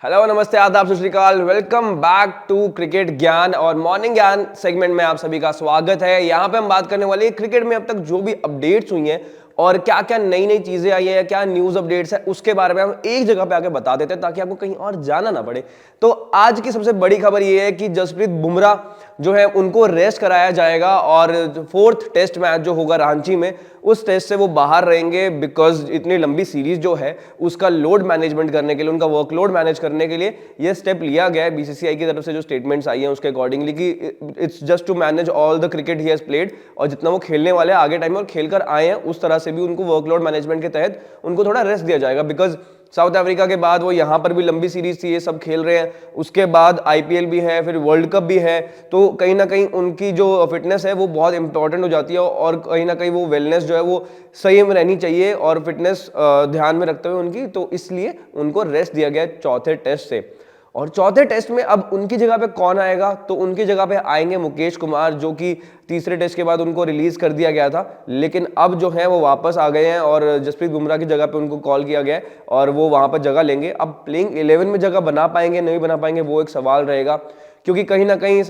Hello नमस्ते आदाब सत श्री अकाल। वेलकम बैक टू क्रिकेट ज्ञान और मॉर्निंग ज्ञान सेगमेंट में आप सभी का स्वागत है। यहाँ पे हम बात करने वाले हैं क्रिकेट में अब तक जो भी अपडेट्स हुई हैं और क्या क्या नई नई चीजें आई हैं, क्या न्यूज अपडेट्स है, उसके बारे में हम एक जगह पे आके बता देते हैं ताकि आपको कहीं और जाना ना पड़े। तो आज की सबसे बड़ी खबर यह है कि जसप्रीत बुमराह जो है उनको रेस्ट कराया जाएगा और फोर्थ टेस्ट मैच जो होगा रांची में, उस टेस्ट से वो बाहर रहेंगे बिकॉज इतनी लंबी सीरीज जो है उसका लोड मैनेजमेंट करने के लिए, उनका वर्कलोड मैनेज करने के लिए ये स्टेप लिया गया है बीसीसीआई की तरफ से। जो स्टेटमेंट्स आई हैं उसके अकॉर्डिंगली कि it's just to manage all the cricket he has played, और जितना वो खेलने वाले हैं आगे टाइम में और खेलकर आए हैं उस तरह से भी उनको वर्कलोड मैनेजमेंट के तहत उनको थोड़ा रेस्ट दिया जाएगा। बिकॉज साउथ अफ्रीका के बाद वो यहाँ पर भी लंबी सीरीज थी, ये सब खेल रहे हैं, उसके बाद आईपीएल भी है, फिर वर्ल्ड कप भी है, तो कहीं ना कहीं उनकी जो फिटनेस है वो बहुत इंपॉर्टेंट हो जाती है और कहीं ना कहीं वो वेलनेस जो है वो सही में रहनी चाहिए और फिटनेस ध्यान में रखते हुए उनकी, तो इसलिए उनको रेस्ट दिया गया चौथे टेस्ट से। और चौथे टेस्ट में अब उनकी जगह पे कौन आएगा, तो उनकी जगह पे आएंगे मुकेश कुमार, जो कि तीसरे टेस्ट के बाद उनको रिलीज कर दिया गया था, लेकिन अब जो है वो वापस आ गए हैं और जसप्रीत बुमराह की जगह पे उनको कॉल किया गया है और वो वहां पर जगह लेंगे। अब प्लेइंग 11 में जगह बना पाएंगे नहीं बना पाएंगे वो एक सवाल रहेगा, क्योंकि कहीं ना कहीं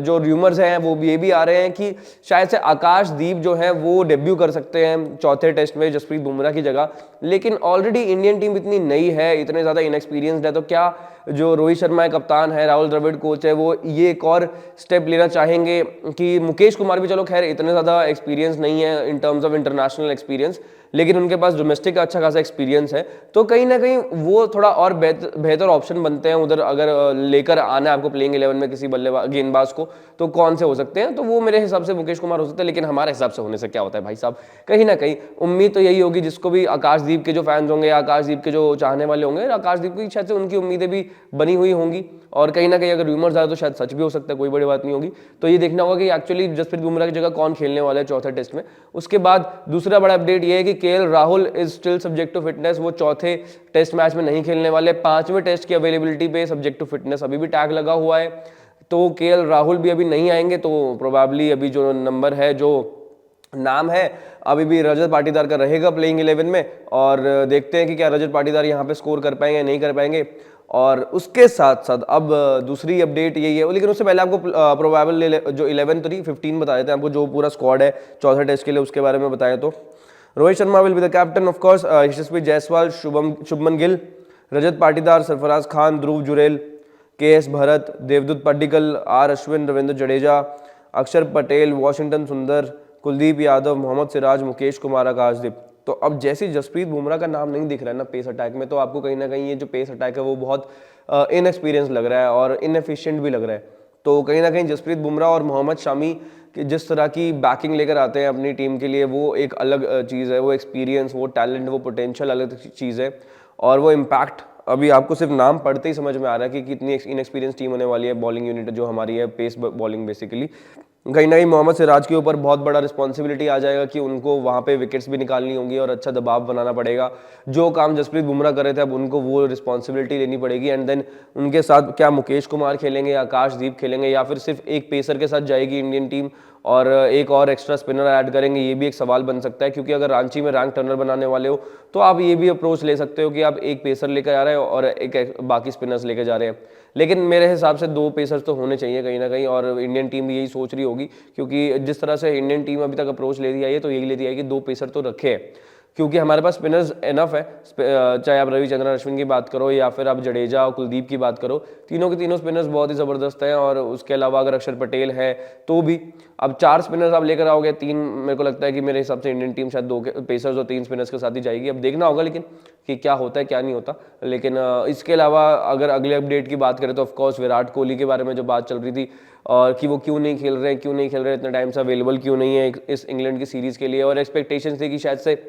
जो र्यूमर्स हैं वो ये भी आ रहे हैं कि शायद से आकाशदीप जो है वो डेब्यू कर सकते हैं चौथे टेस्ट में जसप्रीत बुमराह की जगह। लेकिन ऑलरेडी इंडियन टीम इतनी नई है, इतने ज़्यादा इनएक्सपीरियंस्ड है, तो क्या जो रोहित शर्मा है कप्तान है, राहुल द्रविड़ कोच है, वो ये एक और स्टेप लेना चाहेंगे कि मुकेश कुमार भी चलो खैर इतने ज़्यादा एक्सपीरियंस नहीं है in terms of international experience, लेकिन उनके पास डोमेस्टिक का अच्छा खासा एक्सपीरियंस है, तो कहीं ना कहीं वो थोड़ा और बेहतर ऑप्शन बनते हैं उधर। अगर लेकर आना है आपको प्लेइंग 11 में किसी बल्लेबाज गेंदबाज को, तो कौन से हो सकते हैं, तो वो मेरे हिसाब से मुकेश कुमार हो सकते हैं। लेकिन हमारे हिसाब से होने से क्या होता है भाई साहब, कहीं ना कहीं उम्मीद तो यही होगी, जिसको भी आकाशदीप के जो फैंस होंगे, आकाशदीप के जो चाहने वाले होंगे, आकाशदीप की शायद से उनकी उम्मीदें भी बनी हुई होंगी और कहीं ना कहीं अगर रूमर्स आए तो शायद सच भी हो सकता है, कोई बड़ी बात नहीं होगी। तो ये देखना होगा कि एक्चुअली जसप्रीत बुमराह की जगह कौन खेलने वाला है चौथे टेस्ट में। उसके बाद दूसरा बड़ा अपडेट ये है कि KL Rahul is still subject to fitness, वो चौथे टेस्ट मैच में नहीं खेलने वाले। पांचवें टेस्ट की अवेलेबिलिटी पे सब्जेक्ट टू फिटनेस अभी भी टैग लगा हुआ है, तो केएल राहुल भी अभी नहीं आएंगे। तो प्रोबेबली अभी जो नंबर है, जो नाम है, अभी भी रजत पाटीदार का रहेगा प्लेइंग 11 में, और देखते हैं कि क्या रजत पाटीदार यहाँ पे स्कोर कर पाएंगे नहीं कर पाएंगे। और उसके साथ साथ अब दूसरी अपडेट यही है, लेकिन उससे पहले आपको प्रोबेबल जो 11 तो नहीं 15 बता देते हैं आपको, जो पूरा स्क्वाड है चौथे टेस्ट के लिए उसके बारे में बताएं तो Rohit Sharma will be the captain of course, Yashasvi Jaiswal, Shubman Gill, Rajat Patidar, Sarfaraz Khan, Dhruv Jurel, KS Bharat, Devdutt Padikkal, R Ashwin, Ravindra Jadeja, Axar Patel, Washington सुंदर, कुलदीप यादव, मोहम्मद सिराज, मुकेश कुमार, आकाशदीप। तो अब जैसे जसप्रीत बुमराह का नाम नहीं दिख रहा है ना पेस अटैक में, तो आपको कहीं ना कहीं ये जो पेस अटैक है वो बहुत इनएक्सपीरियंस लग रहा है और इनएफिशिएंट भी लग रहा है। तो कहीं ना कहीं जसप्रीत बुमराह और मोहम्मद शामी कि जिस तरह की बैकिंग लेकर आते हैं अपनी टीम के लिए, वो एक अलग चीज़ है, वो एक्सपीरियंस, वो टैलेंट, वो पोटेंशियल अलग चीज़ है, और वो इम्पैक्ट अभी आपको सिर्फ नाम पढ़ते ही समझ में आ रहा है कि कितनी इनएक्सपीरियंस टीम होने वाली है। बॉलिंग यूनिट जो हमारी है, पेस बॉलिंग बेसिकली, कहीं ना कहीं मोहम्मद सिराज के ऊपर बहुत बड़ा रिस्पॉन्सिबिलिटी आ जाएगा कि उनको वहाँ पे विकेट्स भी निकालनी होंगी और अच्छा दबाव बनाना पड़ेगा। जो काम जसप्रीत बुमराह कर रहे थे अब उनको वो रिस्पॉन्सिबिलिटी लेनी पड़ेगी। एंड देन उनके साथ क्या मुकेश कुमार खेलेंगे, आकाशदीप खेलेंगे, या फिर सिर्फ एक पेसर के साथ जाएगी इंडियन टीम और एक और एक्स्ट्रा स्पिनर ऐड करेंगे, ये भी एक सवाल बन सकता है। क्योंकि अगर रांची में रैंक टर्नर बनाने वाले हो तो आप ये भी अप्रोच ले सकते हो कि आप एक पेसर लेकर आ रहे हो और एक बाकी स्पिनर्स लेकर जा रहे हैं, लेकिन मेरे हिसाब से दो पेसर्स तो होने चाहिए कहीं ना कहीं, और इंडियन टीम भी यही सोच रही होगी। क्योंकि जिस तरह से इंडियन टीम अभी तक अप्रोच ले रही है तो यही लेती है कि दो पेसर तो रखे हैं, क्योंकि हमारे पास स्पिनर्स इनफ है। चाहे आप रविचंद्रन अश्विन की बात करो या फिर आप जडेजा और कुलदीप की बात करो, तीनों के तीनों स्पिनर्स बहुत ही ज़बरदस्त हैं। और उसके अलावा अगर अक्षर पटेल है तो भी, अब चार स्पिनर्स आप लेकर आओगे, तीन मेरे को लगता है कि मेरे हिसाब से इंडियन टीम शायद दो पेसर्स और तीन स्पिनर्स के साथ ही जाएगी। अब देखना होगा लेकिन कि क्या होता है क्या नहीं होता। लेकिन इसके अलावा अगर अगले अपडेट की बात करें तो ऑफकोर्स विराट कोहली के बारे में जो बात चल रही थी और कि वो क्यों नहीं खेल रहे हैं, क्यों नहीं खेल रहे इतने टाइम से, अवेलेबल क्यों नहीं है इस इंग्लैंड की सीरीज़ के लिए, और एक्सपेक्टेशन थी कि शायद से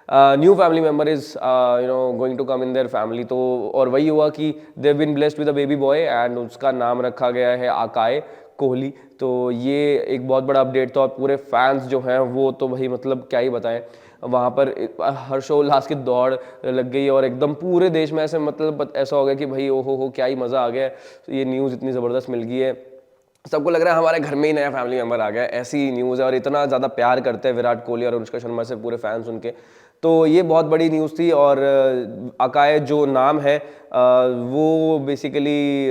new family member is going to come in their family. तो और वही हुआ कि they been blessed with a baby boy and उसका नाम रखा गया है आकाय कोहली। तो ये एक बहुत बड़ा अपडेट था और पूरे फैंस जो हैं वो तो भाई मतलब क्या ही बताएं, वहाँ पर हर्षोल्लास की दौड़ लग गई और एकदम पूरे देश में ऐसे मतलब ऐसा हो गया कि भाई ओहो हो क्या ही मज़ा आ गया, ये न्यूज़ इतनी ज़बरदस्त मिल गई है। सबको लग रहा है हमारे घर में ही नया फैमिली मेंबर आ गया है, ऐसी न्यूज़ है। और इतना ज़्यादा प्यार करते हैं विराट कोहली और अनुष्का शर्मा से पूरे फैंस उनके। तो ये बहुत बड़ी न्यूज़ थी। और अकाय जो नाम है वो बेसिकली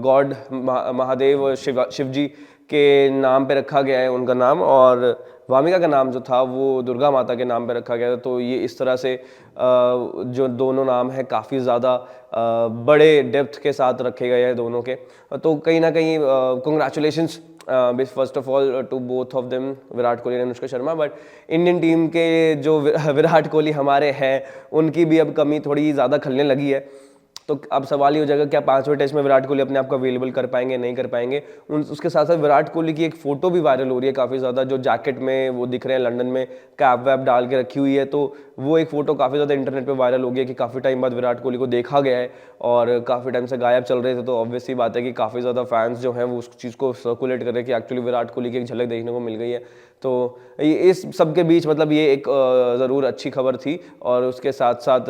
गॉड महादेव शिव जी के नाम पे रखा गया है उनका नाम, और वामिका का नाम जो था वो दुर्गा माता के नाम पे रखा गया था। तो ये इस तरह से जो दोनों नाम है काफ़ी ज़्यादा बड़े डेप्थ के साथ रखे गए हैं दोनों के। तो कहीं ना कहीं congratulations first of all to both of them, Virat Kohli और Anushka Sharma. But Indian team के जो विराट कोहली हमारे हैं उनकी भी अब कमी थोड़ी ज़्यादा खलने लगी है। तो अब सवाल ही हो जाएगा क्या 5वें टेस्ट में विराट कोहली अपने आप को अवेलेबल कर पाएंगे, नहीं कर पाएंगे। उसके साथ साथ विराट कोहली की एक फोटो भी वायरल हो रही है काफ़ी ज़्यादा, जो जैकेट में वो दिख रहे हैं लंदन में, कैप वैप डाल के रखी हुई है। तो वो एक फोटो काफ़ी ज़्यादा इंटरनेट पे वायरल हो गया कि काफ़ी टाइम बाद विराट कोहली को देखा गया है और काफ़ी टाइम से गायब चल रहे थे। तो ऑब्वियस सी बात है कि काफ़ी ज़्यादा फैंस जो हैं वो उस चीज़ को सर्कुलेट कर रहे हैं कि एक्चुअली विराट कोहली की एक झलक देखने को मिल गई है। तो इस सब के बीच मतलब ये एक ज़रूर अच्छी खबर थी। और उसके साथ साथ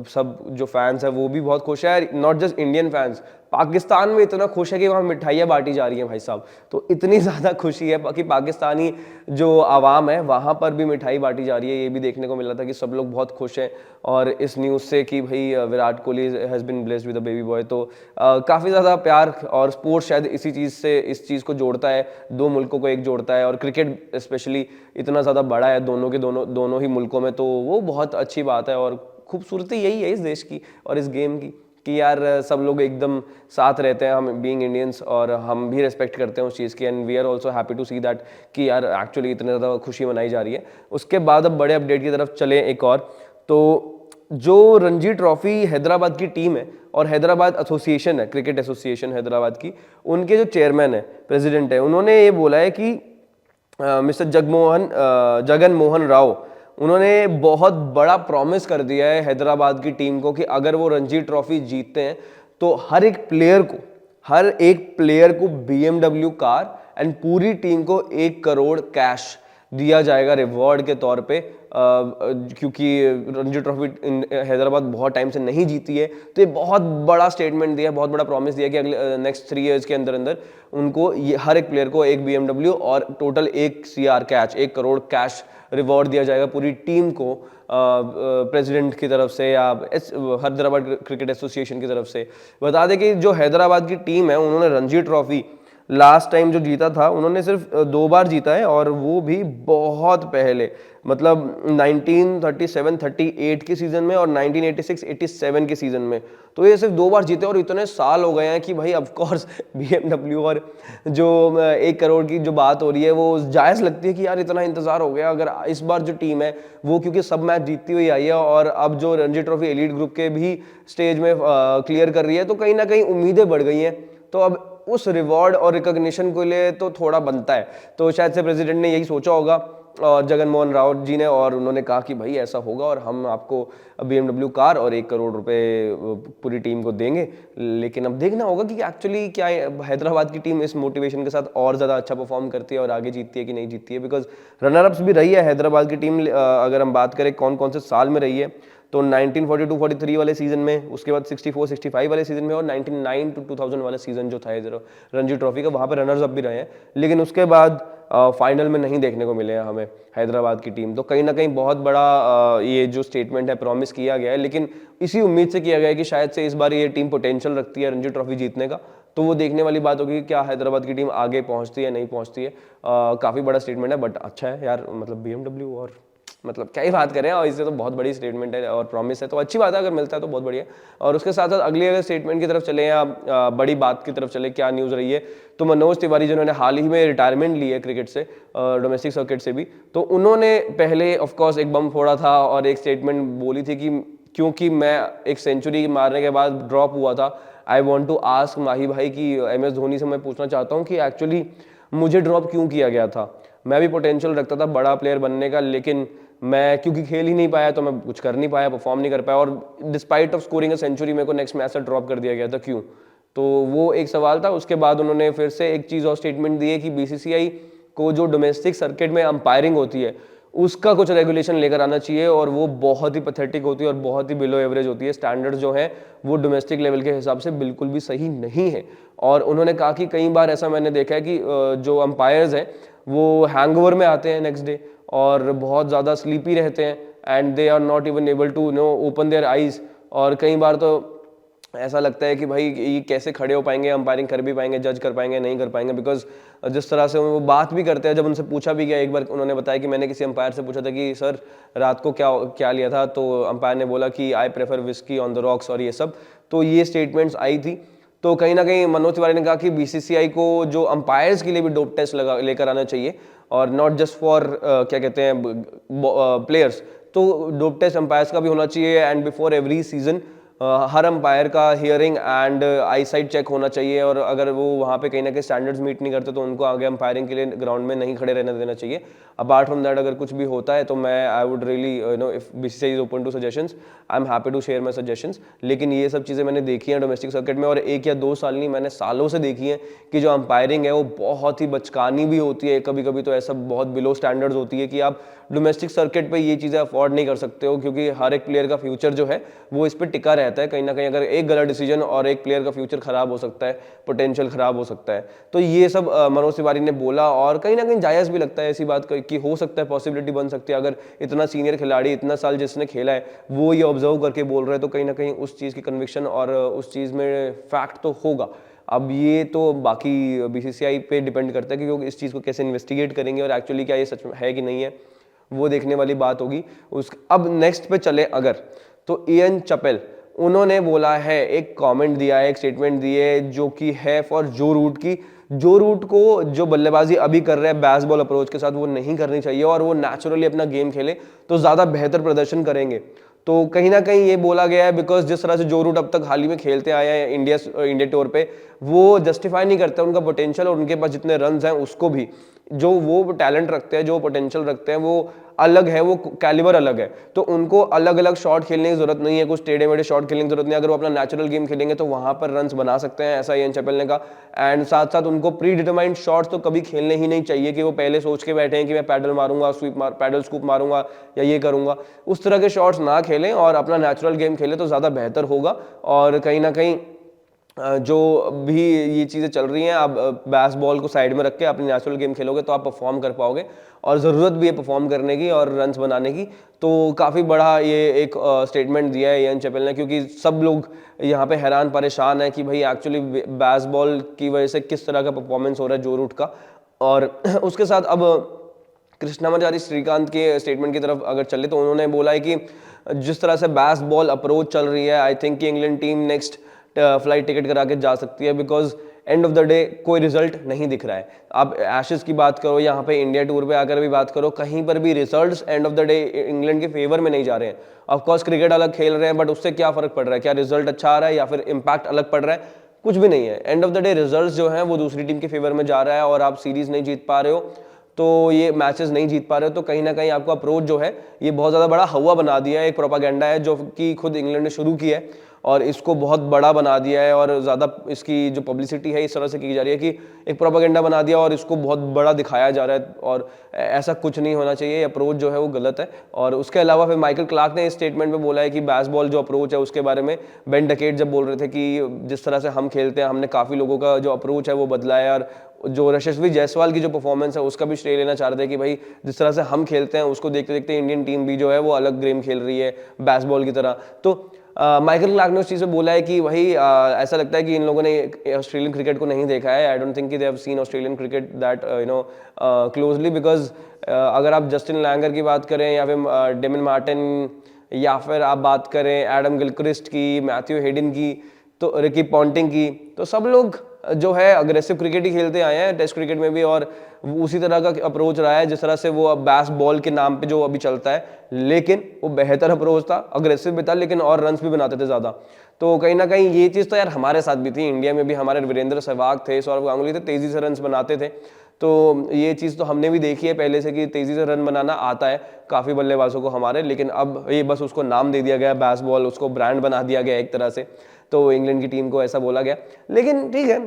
सब जो फैंस हैं वो भी बहुत खुश है, not just Indian fans, Pakistan में इतना खुश है कि वहाँ मिठाइयाँ बांटी जा रही हैं भाई साहब। तो इतनी ज़्यादा खुशी है कि पाकिस्तानी जो आवाम है वहाँ पर भी मिठाई बांटी जा रही है। ये भी देखने को मिला था कि सब लोग बहुत खुश हैं और इस न्यूज़ से कि भाई Virat Kohli has been blessed with a baby boy. तो काफ़ी ज़्यादा प्यार, और स्पोर्ट्स शायद इसी चीज़ से इस चीज़ को जोड़ता है, दो मुल्कों को एक जोड़ता है। और क्रिकेट स्पेशली इतना ज़्यादा बड़ा है दोनों के दोनों ही मुल्कों में, तो वो बहुत अच्छी बात है। और खूबसूरती यही है इस देश की और इस गेम की कि यार सब लोग एकदम साथ रहते हैं, हम बीइंग इंडियंस, और हम भी रेस्पेक्ट करते हैं उस चीज़ की। And we are also happy to see that कि यार एक्चुअली इतने ज़्यादा खुशी मनाई जा रही है। उसके बाद अब बड़े अपडेट की तरफ चले एक और, तो जो रणजी ट्रॉफी हैदराबाद की टीम है और हैदराबाद एसोसिएशन है, क्रिकेट एसोसिएशन हैदराबाद की, उनके जो चेयरमैन है, प्रेसिडेंट है, उन्होंने ये बोला है कि मिस्टर जगन मोहन राव, उन्होंने बहुत बड़ा प्रॉमिस कर दिया है हैदराबाद की टीम को कि अगर वो रणजी ट्रॉफी जीतते हैं तो हर एक प्लेयर को BMW कार एंड पूरी टीम को 1 करोड़ कैश दिया जाएगा रिवॉर्ड के तौर पे। क्योंकि रणजी ट्रॉफी हैदराबाद बहुत टाइम से नहीं जीती है, तो ये बहुत बड़ा स्टेटमेंट दिया है, बहुत बड़ा प्रॉमिस दिया कि अगले नेक्स्ट 3 इयर्स के अंदर अंदर उनको ये हर एक प्लेयर को 1 BMW और total 1 CR cash, 1 crore cash reward दिया जाएगा पूरी टीम को, प्रेसिडेंट की तरफ से या हैदराबाद क्रिकेट एसोसिएशन की तरफ से। बता दें कि जो हैदराबाद की टीम है उन्होंने रणजी ट्रॉफी लास्ट टाइम जो जीता था उन्होंने सिर्फ 2 बार जीता है, और वो भी बहुत पहले, मतलब 1937-38 के सीजन में और 1986-87 के सीजन में। तो ये सिर्फ 2 बार जीते और इतने साल हो गए हैं कि भाई ऑफ कोर्स BMW और जो 1 करोड़ की जो बात हो रही है वो जायज़ लगती है कि यार इतना इंतजार हो गया। अगर इस बार जो टीम है वो क्योंकि सब मैच जीतती हुई आई है और अब जो रणजी ट्रॉफी एलीट ग्रुप के भी स्टेज में क्लियर कर रही है, तो कहीं ना कहीं उम्मीदें बढ़ गई हैं। तो अब उस रिवॉर्ड और रिकॉग्निशन के लिए तो थोड़ा बनता है। तो शायद से प्रेसिडेंट ने यही सोचा होगा और जगन मोहन राव जी ने, और उन्होंने कहा कि भाई ऐसा होगा और हम आपको BMW कार और 1 करोड़ रुपए पूरी टीम को देंगे। लेकिन अब देखना होगा कि एक्चुअली क्या हैदराबाद की टीम इस मोटिवेशन के साथ और ज़्यादा अच्छा परफॉर्म करती है और आगे जीतती है कि नहीं जीतती है। बिकॉज रनर अप्स भी रही है हैदराबाद की टीम, अगर हम बात करें कौन कौन से साल में रही है, तो 1942-43 वाले सीजन में, उसके बाद 64-65 वाले सीजन में, और 99 to 2000 वाला सीजन जो था रणजी ट्रॉफी का, वहाँ पे रनर्स अप भी रहे हैं। लेकिन उसके बाद फाइनल में नहीं देखने को मिले हैं हमें हैदराबाद की टीम। तो कहीं ना कहीं बहुत बड़ा ये जो स्टेटमेंट है प्रॉमिस किया गया है, लेकिन इसी उम्मीद से किया गया है कि शायद से इस बार ये टीम पोटेंशियल रखती है रणजी ट्रॉफी जीतने का। तो वो देखने वाली बात होगी कि क्या हैदराबाद की टीम आगे पहुंचती है नहीं पहुंचती है। काफ़ी बड़ा स्टेटमेंट है, बट अच्छा है यार, मतलब BMW और मतलब क्या ही बात करें, और इससे तो बहुत बड़ी स्टेटमेंट है और प्रॉमिस है, तो अच्छी बात है, अगर मिलता है तो बहुत बढ़िया। और उसके साथ साथ अगली अगर स्टेटमेंट की तरफ चले या बड़ी बात की तरफ चले, क्या न्यूज़ रही है, तो मनोज तिवारी जिन्होंने हाल ही में रिटायरमेंट ली है क्रिकेट से, डोमेस्टिक सर्किट से भी, तो उन्होंने पहले ऑफकोर्स एक बम फोड़ा था और एक स्टेटमेंट बोली थी कि क्योंकि मैं एक सेंचुरी मारने के बाद ड्रॉप हुआ था, आई वॉन्ट टू आस्क माही भाई कि MS धोनी से मैं पूछना चाहता हूँ कि एक्चुअली मुझे ड्रॉप क्यों किया गया था। मैं भी पोटेंशियल रखता था बड़ा प्लेयर बनने का, लेकिन मैं क्योंकि खेल ही नहीं पाया तो मैं कुछ कर नहीं पाया, परफॉर्म नहीं कर पाया, और despite of scoring a century मेरे को नेक्स्ट मैच से ड्रॉप कर दिया गया था, क्यों। तो वो एक सवाल था। उसके बाद उन्होंने फिर से एक चीज़ और स्टेटमेंट दी है कि BCCI को जो डोमेस्टिक सर्किट में अंपायरिंग होती है उसका कुछ रेगुलेशन लेकर आना चाहिए, और वो बहुत ही पैथेटिक होती है और बहुत ही बिलो एवरेज होती है। स्टैंडर्ड्स जो हैं वो डोमेस्टिक लेवल के हिसाब से बिल्कुल भी सही नहीं है। और उन्होंने कहा कि कई बार ऐसा मैंने देखा है कि जो अंपायर्स हैं वो हैंगओवर में आते हैं नेक्स्ट डे और बहुत ज़्यादा स्लीपी रहते हैं, and they are not even able to open their eyes. और कई बार तो ऐसा लगता है कि भाई ये कैसे खड़े हो पाएंगे, अंपायरिंग कर भी पाएंगे, जज कर पाएंगे, नहीं कर पाएंगे, बिकॉज जिस तरह से वो बात भी करते हैं। जब उनसे पूछा भी गया एक बार, उन्होंने बताया कि मैंने किसी अंपायर से पूछा था कि सर रात को क्या क्या लिया था, तो अंपायर ने बोला कि I prefer whisky on the rocks और ये सब। तो ये स्टेटमेंट्स आई थी। तो कहीं ना कहीं मनोज तिवारी ने कहा कि बीसीसीआई को जो अंपायर्स के लिए भी डोप टेस्ट लेकर आना चाहिए, और नॉट जस्ट फॉर क्या कहते हैं प्लेयर्स। तो डोप टेस्ट अंपायर्स का भी होना चाहिए, एंड बिफोर एवरी सीजन हर अंपायर का hearing and eyesight check होना चाहिए। और अगर वो वहाँ पे कहीं ना कहीं स्टैंडर्ड्स मीट नहीं करते तो उनको आगे अंपायरिंग के लिए ग्राउंड में नहीं खड़े रहने देना चाहिए। अपार्ट फ्रॉम दैट अगर कुछ भी होता है तो मैं I would really if BCCI is open to suggestions, I am happy to share my suggestions. लेकिन ये सब चीज़ें मैंने देखी हैं डोमेस्टिक सर्किट में, और 1 या 2 साल नहीं, मैंने सालों से देखी है कि जो अंपायरिंग है वो बहुत ही बचकानी भी होती है। कभी कभी तो ऐसा बहुत बिलो स्टैंडर्ड्स होती है कि आप डोमेस्टिक सर्किट पे ये चीज़ें अफोर्ड नहीं कर सकते हो, क्योंकि हर एक प्लेयर का फ्यूचर जो है वो इस पर टिका रहता है। कहीं ना कहीं अगर एक गलत डिसीजन और एक प्लेयर का फ्यूचर खराब हो सकता है, पोटेंशियल खराब हो सकता है। तो ये सब मनोज तिवारी ने बोला, और कहीं ना कहीं जायज़ भी लगता है ऐसी बात कि हो सकता है, पॉसिबिलिटी बन सकती है। अगर इतना सीनियर खिलाड़ी इतना साल जिसने खेला है वो ये ऑब्जर्व करके बोल रहे हैं, तो कहीं ना कहीं उस चीज़ की कन्विक्शन और उस चीज़ में फैक्ट तो होगा। अब ये तो बाकी बीसीसीआई पे डिपेंड करता है कि वो इस चीज़ को कैसे इन्वेस्टिगेट करेंगे और एक्चुअली क्या ये सच है कि नहीं है, वो देखने वाली बात होगी। अब नेक्स्ट पे चले अगर, तो इयन चपेल उन्होंने बोला है, एक कमेंट दिया है, एक स्टेटमेंट दी है जो कि है फॉर जो रूट की। जो रूट को जो बल्लेबाजी अभी कर रहे हैं बेसबॉल अप्रोच के साथ वो नहीं करनी चाहिए, और वो नेचुरली अपना गेम खेले तो ज़्यादा बेहतर प्रदर्शन करेंगे। तो कहीं ना कहीं ये बोला गया है बिकॉज जिस तरह से जो रूट अब तक हाल ही में खेलते आए हैं इंडिया टूर पे, वो जस्टिफाई नहीं करते उनका पोटेंशियल और उनके पास जितने रन्स हैं उसको भी। जो वो टैलेंट रखते हैं, जो पोटेंशियल रखते हैं, वो अलग है, वो कैलिबर अलग है। तो उनको अलग अलग शॉट खेलने की जरूरत नहीं है, कुछ टेढ़े मेढ़े शॉट खेलने की जरूरत नहीं है। अगर वो अपना नेचुरल गेम खेलेंगे तो वहां पर रन्स बना सकते हैं, ऐसा इयन चपेल ने कहा। एंड साथ साथ उनको प्री डिटरमाइंड शॉट्स तो कभी खेलने ही नहीं चाहिए कि वो पहले सोच के बैठे हैं कि मैं पैडल मारूंगा, पैडल स्कूप मारूंगा या ये करूंगा। उस तरह के शॉट्स ना खेलें और अपना नेचुरल गेम खेलें तो ज़्यादा बेहतर होगा। और कहीं ना कहीं जो भी ये चीज़ें चल रही हैं, आप बेसबॉल को साइड में रख के अपनी नेचुरल गेम खेलोगे तो आप परफॉर्म कर पाओगे, और ज़रूरत भी है परफॉर्म करने की और रन्स बनाने की। तो काफ़ी बड़ा ये एक स्टेटमेंट दिया है इयन चपेल ने, क्योंकि सब लोग यहाँ पे हैरान परेशान है कि भाई एक्चुअली बेसबॉल की वजह से किस तरह का परफॉर्मेंस हो रहा है जो रूट का। और उसके साथ अब कृष्णाचारी श्रीकांत के स्टेटमेंट की तरफ अगर चले, तो उन्होंने बोला है कि जिस तरह से बेसबॉल अप्रोच चल रही है, आई थिंक कि England team next flight ticket करा के जा सकती है, because end of the day कोई रिजल्ट नहीं दिख रहा है। आप एशेज की बात करो, यहाँ पे इंडिया टूर पे आकर भी बात करो, कहीं पर भी results end of the day England के फेवर में नहीं जा रहे हैं। ऑफकोर्स क्रिकेट अलग खेल रहे हैं, बट उससे क्या फर्क पड़ रहा है? क्या रिजल्ट अच्छा आ रहा है या फिर इम्पैक्ट अलग पड़ रहा है? कुछ भी नहीं है। End of the day result जो है वो दूसरी टीम के फेवर में जा रहा है, और आप सीरीज नहीं जीत पा रहे हो, तो ये मैचेस नहीं जीत पा रहे हो, तो कहीं ना कहीं आपका अप्रोच जो है ये बहुत ज़्यादा बड़ा हवा बना दिया है। एक प्रोपागेंडा है जो कि खुद इंग्लैंड ने शुरू की है और इसको बहुत बड़ा बना दिया है, और ज़्यादा इसकी जो पब्लिसिटी है इस तरह से की जा रही है कि एक प्रोपागेंडा बना दिया और इसको बहुत बड़ा दिखाया जा रहा है, और ऐसा कुछ नहीं होना चाहिए। अप्रोच जो है वो गलत है। और उसके अलावा फिर माइकल क्लार्क ने इस स्टेटमेंट में बोला है कि बेसबॉल जो अप्रोच है उसके बारे में बेन डकेट जब बोल रहे थे कि जिस तरह से हम खेलते हैं, हमने काफ़ी लोगों का जो अप्रोच है वो बदला है, और जो यशस्वी जायसवाल की जो परफॉर्मेंस है उसका भी श्रेय लेना चाह रहे थे कि भाई जिस तरह से हम खेलते हैं उसको देखते देखते इंडियन टीम भी जो है वो अलग गेम खेल रही है बेसबॉल की तरह। तो माइकल क्लार्क ने उस चीज़ में बोला है कि वही ऐसा लगता है कि इन लोगों ने ऑस्ट्रेलियन क्रिकेट को नहीं देखा है। आई डोंट थिंक कि they have seen Australian cricket that closely, because अगर आप जस्टिन लैंगर की बात करें या फिर डेमिन मार्टिन, या फिर आप बात करें एडम गिलक्रिस्ट की, मैथ्यू हेडन की, तो रिकी पॉन्टिंग की, तो सब लोग जो है अग्रेसिव क्रिकेट ही खेलते आए हैं टेस्ट क्रिकेट में भी, और उसी तरह का अप्रोच रहा है जिस तरह से वो अब बेसबॉल के नाम पे जो अभी चलता है। लेकिन वो बेहतर अप्रोच था, अग्रेसिव भी था, लेकिन और रन्स भी बनाते थे ज़्यादा। तो कहीं ना कहीं ये चीज़ तो यार हमारे साथ भी थी, इंडिया में भी हमारे वीरेंद्र सहवाग थे, सौरव गांगुली थे, तेज़ी से रन्स बनाते थे। तो ये चीज़ तो हमने भी देखी है पहले से कि तेज़ी से रन बनाना आता है काफ़ी बल्लेबाजों को हमारे, लेकिन अब ये बस उसको नाम दे दिया गया बैस बॉल, उसको ब्रांड बना दिया गया एक तरह से, तो इंग्लैंड की टीम को ऐसा बोला गया। लेकिन ठीक है,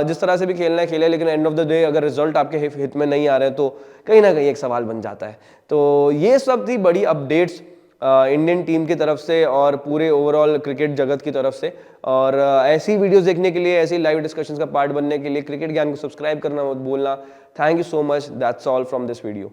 जिस तरह से भी खेलना है खेले, लेकिन एंड ऑफ द डे अगर रिजल्ट आपके हित में नहीं आ रहे तो कहीं ना कहीं एक सवाल बन जाता है। तो ये सब थी बड़ी अपडेट्स इंडियन टीम की तरफ से और पूरे ओवरऑल क्रिकेट जगत की तरफ से। और ऐसी वीडियोस देखने के लिए, ऐसी लाइव डिस्कशंस का पार्ट बनने के लिए क्रिकेट ज्ञान को सब्सक्राइब करना मत भूलना। Thank you so much, that's all from this video.